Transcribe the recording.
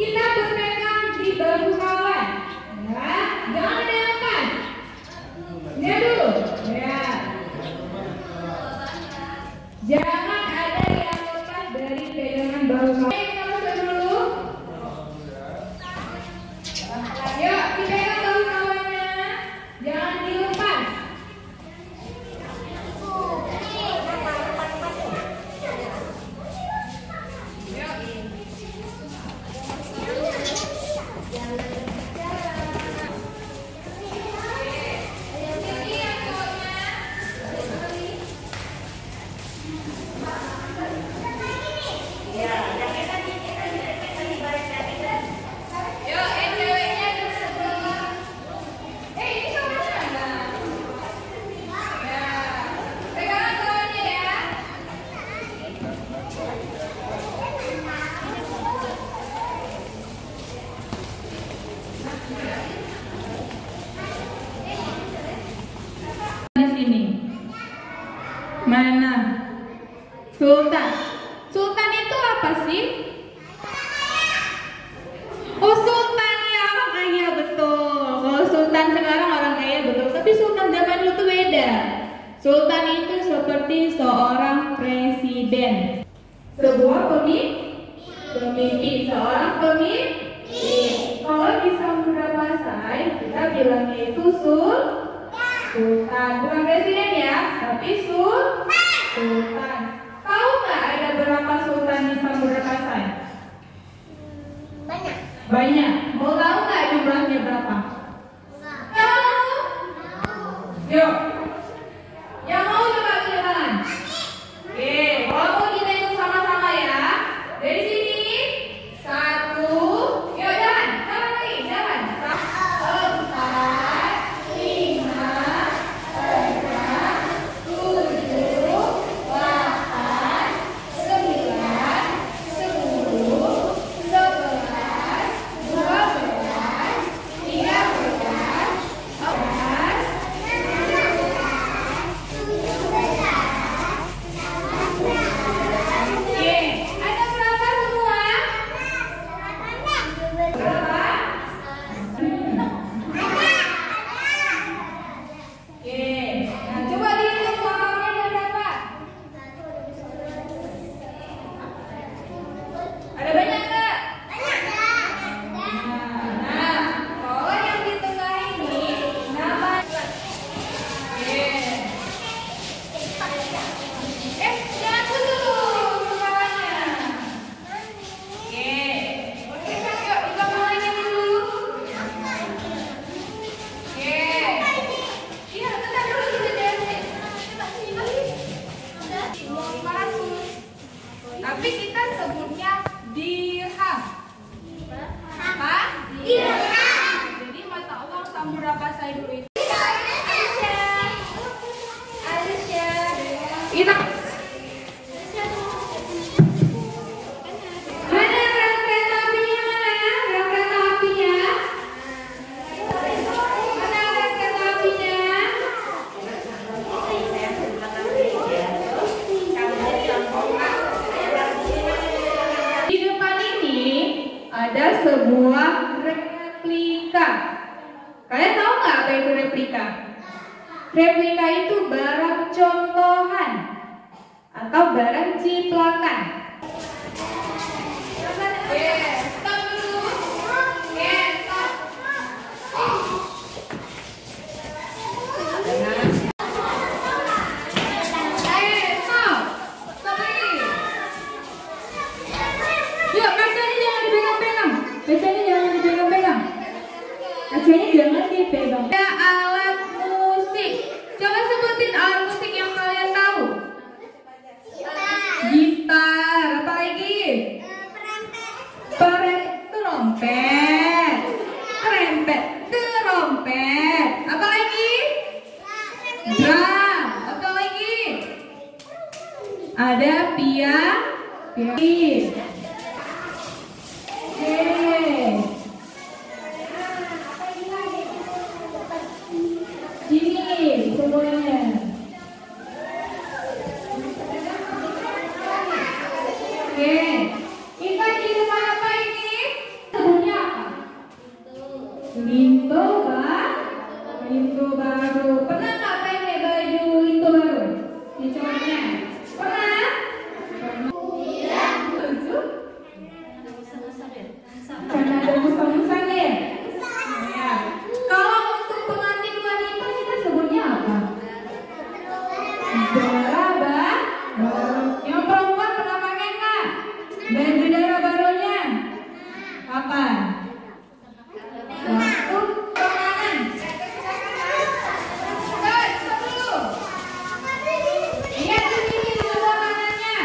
kita berpegang di bahu kawan. Ya, jangan ada yang lepas. Lihat dulu. Ya. Jangan ada yang lepas dari pegangan bahu kawan. Kita masuk dulu. Yuk, dipegang bahu kawannya. Jangan dilepas. Mana? Sultan. Sultan itu apa sih? Oh, sultan ya, orang kaya, betul. Kalau sultan sekarang orang kaya, betul. Tapi sultan zaman dulu tuh beda. Sultan itu seperti seorang presiden. Sebuah pemimpin. Seorang pemimpin. Kalau di Samudra Pasai, kita bilangnya itu Sultan, bukan presiden ya, tapi Sultan. Tahu nggak ada berapa sultan di Samudra Pasai? Banyak. Mau tahu nggak jumlahnya berapa? Tahu? Yuk. Yang mau coba angkat tangan. Oke, kalau mau kita hitung sama-sama ya. Dari sini 1. Yuk, jalan lagi, jalan. 4, 5. 500. Tapi kita sebutnya dirham. Apa? Dirham. Jadi mata uang Samudra Pasai dulu itu. Kita ada sebuah replika. Kalian tahu nggak apa itu replika? Replika itu barang contohan atau barang ciplakan. Stop dulu. Stop. Kacanya jangan dipegang-pegang. Kacanya jangan dipegang. Ada alat musik. Coba sebutin alat musik yang kalian tahu. Gitar. Apa lagi? Trompet. Trompet. Apa lagi? Drum. Apa lagi? Ada piano. Ini semuanya. Oke, kita di depan apa ini? Bendera barunya kapan? Waktu kemenangan. Lihat di sini dulu mananya.